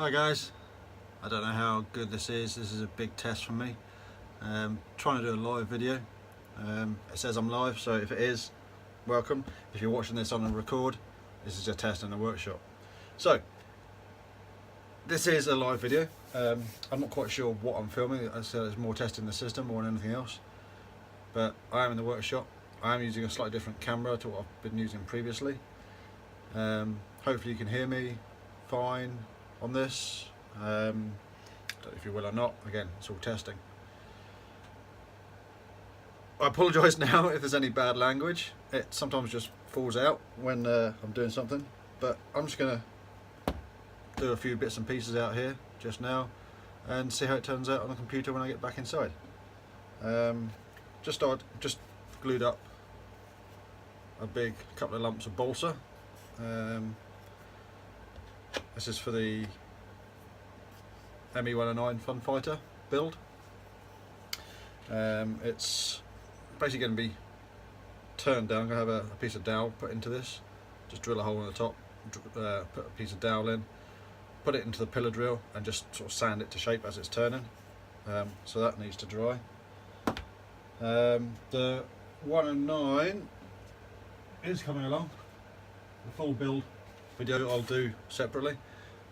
Hi guys, I don't know how good this is. This is a big test for me. Trying to do a live video. It says I'm live, so if it is, welcome. If you're watching this on a record, this is a test in a workshop. So, this is a live video. I'm not quite sure what I'm filming. I said it's more testing the system more than anything else. But I am in the workshop. I am using a slightly different camera to what I've been using previously. Hopefully you can hear me fine on this. Don't know if you will or not. Again, it's all testing. I apologise now if there's any bad language. It sometimes just falls out when I'm doing something, but I'm just going to do a few bits and pieces out here just now and see how it turns out on the computer when I get back inside. Just glued up a big couple of lumps of balsa. This is for the ME109 Fun Fighter build. It's basically going to be turned down. I'm going to have a piece of dowel put into this. Just drill a hole in the top, put a piece of dowel in, put it into the pillar drill and just sort of sand it to shape as it's turning. So that needs to dry. The 109 is coming along. The full build video I'll do separately,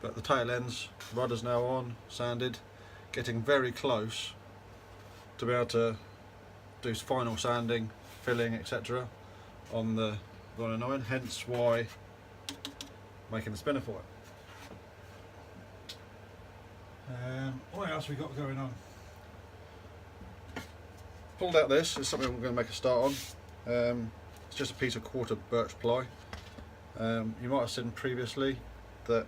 but the tail ends, rudder's now on, sanded, getting very close to be able to do final sanding, filling, etc. on the 109, hence why making the spinner for it. What else we got going on? Pulled out this, is something I'm going to make a start on. It's just a piece of quarter birch ply. You might have seen previously that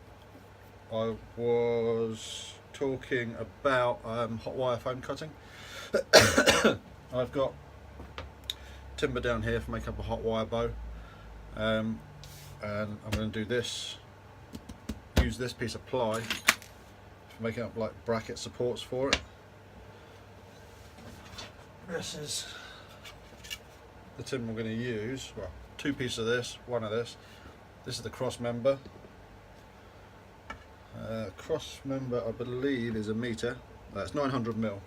I was talking about hot wire foam cutting. I've got timber down here for making up a hot wire bow, and I'm going to do this, use this piece of ply for making up like bracket supports for it. This is the timber I'm going to use, well, two pieces of this, one of this. This is the cross member. Cross member I believe is 1 metre, that's 900mm.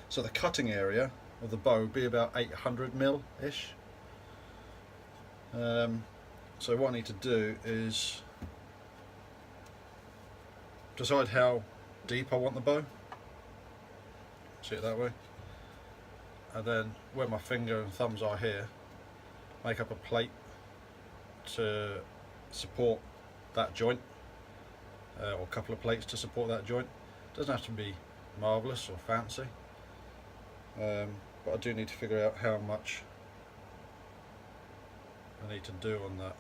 So the cutting area of the bow would be about 800mm ish. So what I need to do is decide how deep I want the bow, see it that way, and then where my finger and thumbs are here, make up a plate to support that joint, or a couple of plates to support that joint. Doesn't have to be marvellous or fancy, but I do need to figure out how much I need to do on that.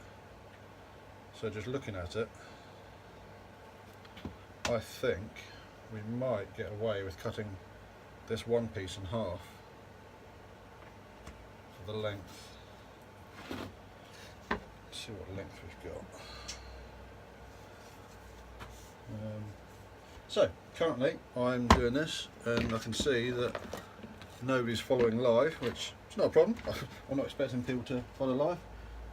So just looking at it, I think we might get away with cutting this one piece in half for the length. Let's see what length we've got. So currently I'm doing this and I can see that nobody's following live, which is not a problem. I'm not expecting people to follow live.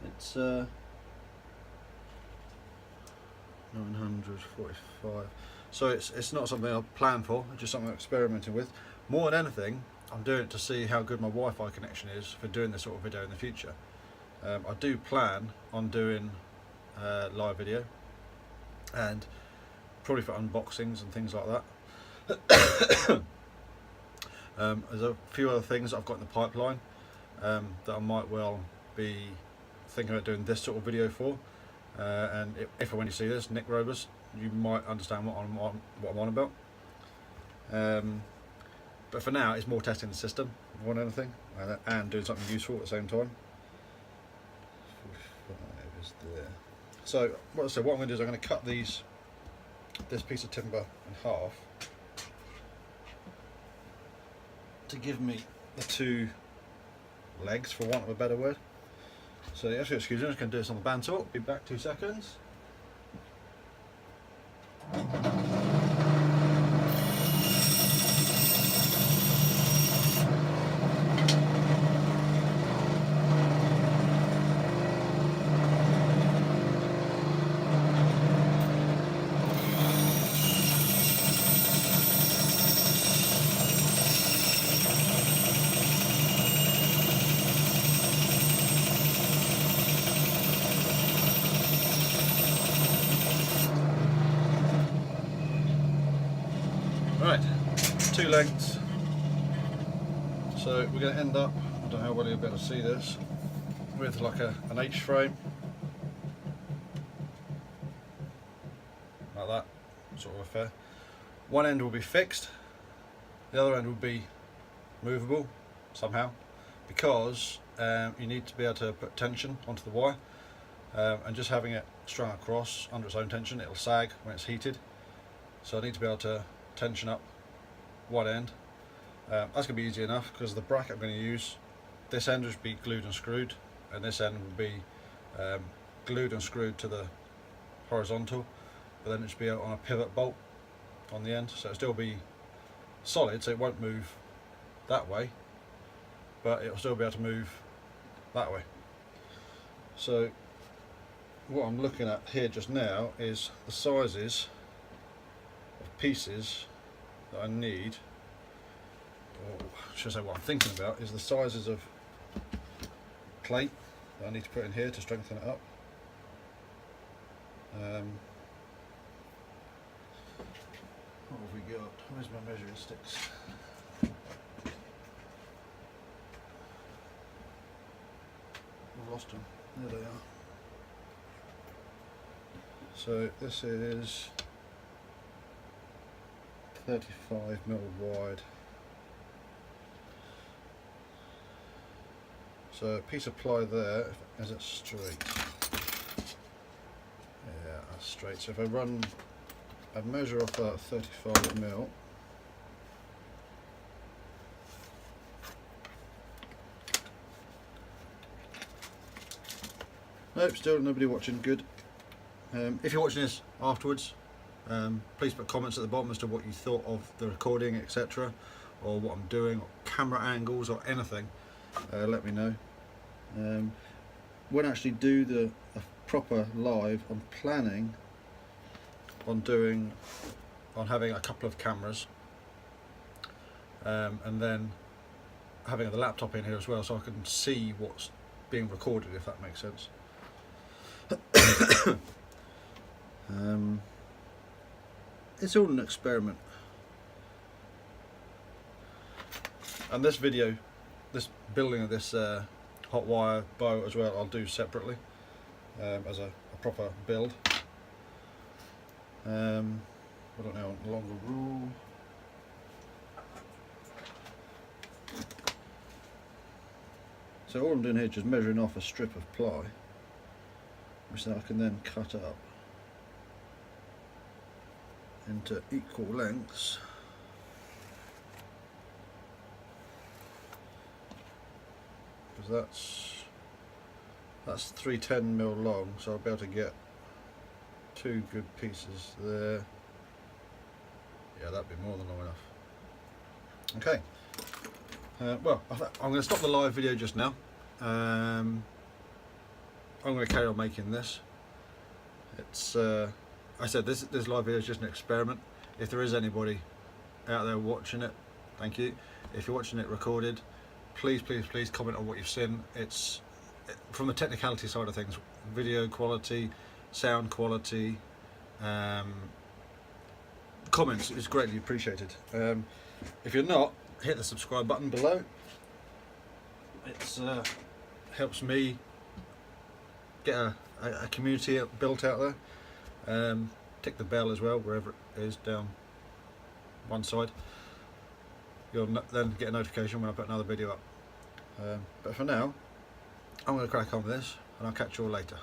It's 945. So it's not something I've planned for, it's just something I'm experimenting with. More than anything, I'm doing it to see how good my Wi-Fi connection is for doing this sort of video in the future. I do plan on doing live video and probably for unboxings and things like that. There's a few other things that I've got in the pipeline that I might well be thinking about doing this sort of video for, and if and when you see this, Nick Robus, you might understand what I'm on about. But for now it's more testing the system more than anything, and doing something useful at the same time. 45 is there. So what I'm going to do is I'm going to cut this piece of timber in half to give me the two legs, for want of a better word. So if you'll excuse me, I'm just going to do this on the bandsaw. Be back 2 seconds. 2 lengths. So we're going to end up, I don't know how well you'll be able to see this, with like an H frame, like that sort of affair. One end will be fixed, the other end will be movable somehow, because you need to be able to put tension onto the wire, and just having it strung across under its own tension, it'll sag when it's heated. So I need to be able to tension up one end. That's going to be easy enough, because the bracket I'm going to use, this end will be glued and screwed, and this end will be glued and screwed to the horizontal, but then it should be on a pivot bolt on the end, so it'll still be solid, so it won't move that way, but it'll still be able to move that way. So what I'm looking at here just now is the sizes of pieces that I need, or should I say what I'm thinking about is the sizes of plate that I need to put in here to strengthen it up. What have we got? Where's my measuring sticks? I've lost them. There they are. So this is 35mm wide. So a piece of ply there, is it straight? Yeah, that's straight. So if I measure off that 35mm. Nope, still nobody watching, good. If you're watching this afterwards, please put comments at the bottom as to what you thought of the recording, etc., or what I'm doing, or camera angles, or anything. Let me know. When I actually do a proper live, I'm planning on having a couple of cameras, and then having the laptop in here as well, so I can see what's being recorded, if that makes sense. It's all an experiment, and this video, this building of this hot wire bow as well, I'll do separately as a proper build. I don't know, longer rule. So all I'm doing here is just measuring off a strip of ply, which I can then cut up into equal lengths. Because that's 310mm long, so I'll be able to get 2 good pieces there. Yeah, that'd be more than long enough. Okay. Well, I'm going to stop the live video just now. I'm going to carry on making this. It's I said this live video is just an experiment. If there is anybody out there watching it, thank you. If you're watching it recorded, please comment on what you've seen. It's from the technicality side of things, video quality, sound quality, comments is greatly appreciated. If you're not, hit the subscribe button below. It's helps me get a community built out there. Tick the bell as well, wherever it is down one side. You'll then get a notification when I put another video up. But for now, I'm going to crack on with this, and I'll catch you all later.